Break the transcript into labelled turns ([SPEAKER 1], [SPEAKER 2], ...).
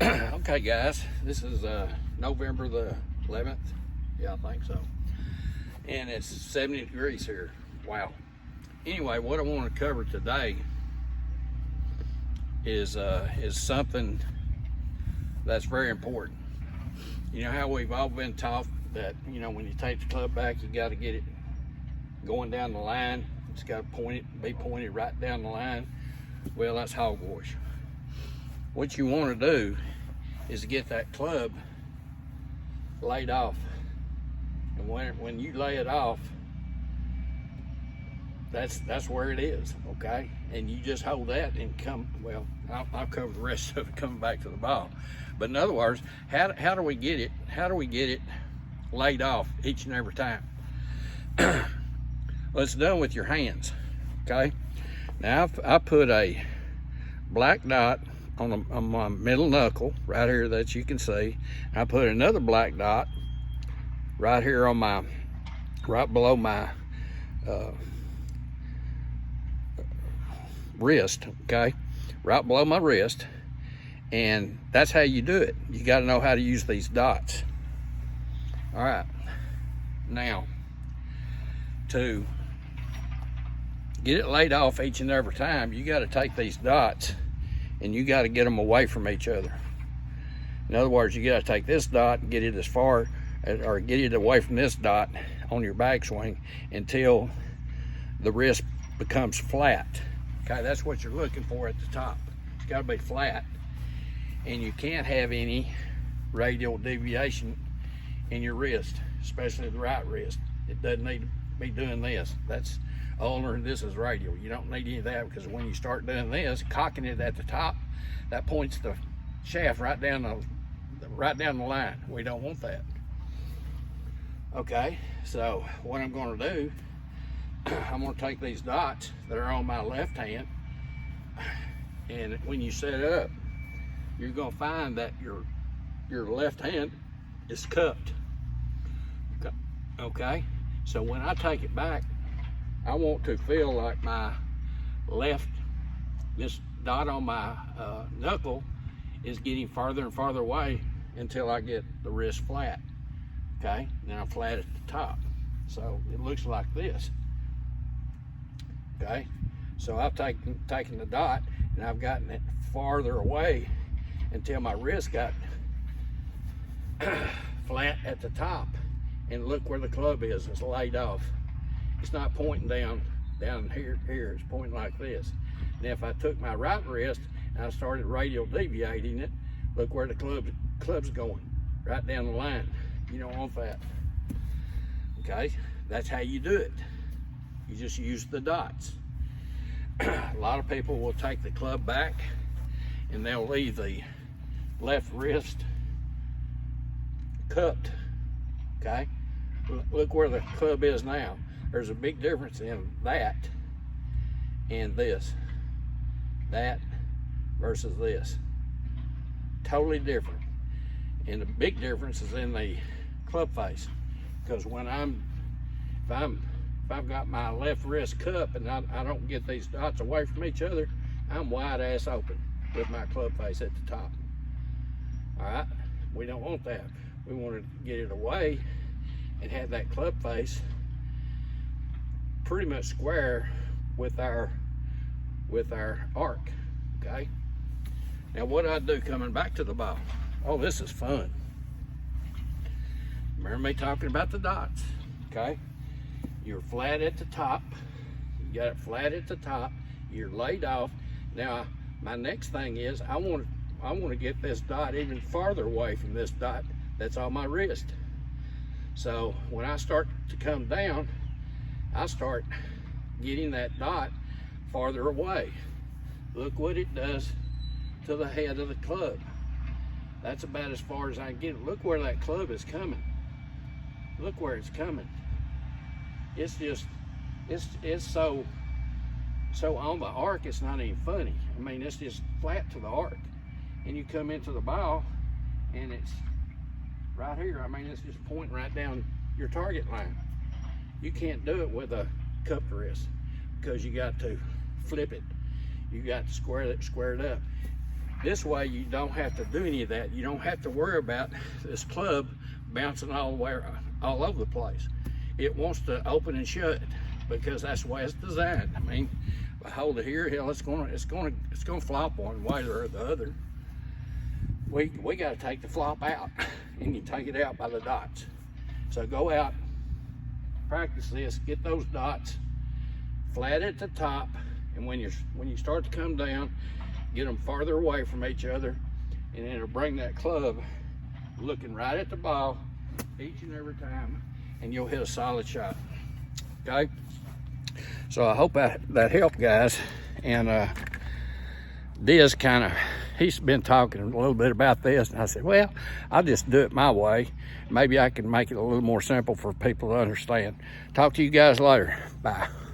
[SPEAKER 1] Okay guys, this is November the 11th. Yeah, I think so. And it's 70 degrees here. Wow. Anyway, what I want to cover today is something that's very important. You know how we've all been taught that, you know, when you take the club back, you got to get it going down the line. It's got to be pointed right down the line. Well, that's hogwash. What you want to do is get that club laid off, and when you lay it off, that's where it is, okay? And you just hold that and come. Well, I'll cover the rest of it coming back to the ball. But in other words, how do we get it? How do we get it laid off each and every time? Well, it's done with your hands, okay? Now I put a black dot on my middle knuckle right here that you can see. I put another black dot right here on my, right below my wrist, okay? Right below my wrist. And that's how you do it. You got to know how to use these dots. All right, now to get it laid off each and every time, you got to take these dots and you got to get them away from each other. In other words, you got to take this dot and get it as far, or get it away from this dot on your backswing until the wrist becomes flat. Okay, that's what you're looking for at the top. It's got to be flat, and you can't have any radial deviation in your wrist, especially the right wrist. It doesn't need to be doing this. That's ulnar, this is radial. You don't need any of that, because when you start doing this, cocking it at the top, that points the shaft right down the line. We don't want that. Okay, so what I'm going to do, I'm going to take these dots that are on my left hand, and when you set up, you're going to find that your left hand is cupped. Okay, so when I take it back, I want to feel like my left, this dot on my knuckle is getting farther and farther away until I get the wrist flat. Okay, now I'm flat at the top. So it looks like this. Okay, so I've taken the dot and I've gotten it farther away until my wrist got flat at the top. And look where the club is, it's laid off. It's not pointing down here, it's pointing like this. Now if I took my right wrist and I started radial deviating it, look where the club's going, right down the line. You don't want that. Okay, that's how you do it. You just use the dots. A lot of people will take the club back and they'll leave the left wrist cupped. Okay, look where the club is now. There's a big difference in that and this. That versus this. Totally different. And the big difference is in the club face. Because when if I've got my left wrist cupped and I don't get these dots away from each other, I'm wide ass open with my club face at the top. All right, we don't want that. We want to get it away and have that club face pretty much square with our arc. Okay, now what I do coming back to the ball, oh, this is fun. Remember me talking about the dots? Okay, you're flat at the top, you got it flat at the top, you're laid off. Now my next thing is I want to get this dot even farther away from this dot that's on my wrist. So when I start to come down, I start getting that dot farther away. Look what it does to the head of the club. That's about as far as I can get it. Look where that club is coming. Look where it's coming. It's just, it's so on the arc, it's not even funny. I mean, it's just flat to the arc. And you come into the ball and it's right here. I mean, it's just pointing right down your target line. You can't do it with a cupped wrist because you got to flip it. You got to square it up. This way you don't have to do any of that. You don't have to worry about this club bouncing all over the place. It wants to open and shut because that's the way it's designed. I mean, if I hold it here, hell, it's gonna flop one way or the other. We got to take the flop out, and you take it out by the dots. So go out, practice this, get those dots flat at the top, and when you start to come down, get them farther away from each other, and it'll bring that club looking right at the ball each and every time, and you'll hit a solid shot. Okay, so I hope that helped, guys. And Diz he's been talking a little bit about this, and I said, well, I'll just do it my way. Maybe I can make it a little more simple for people to understand. Talk to you guys later. Bye.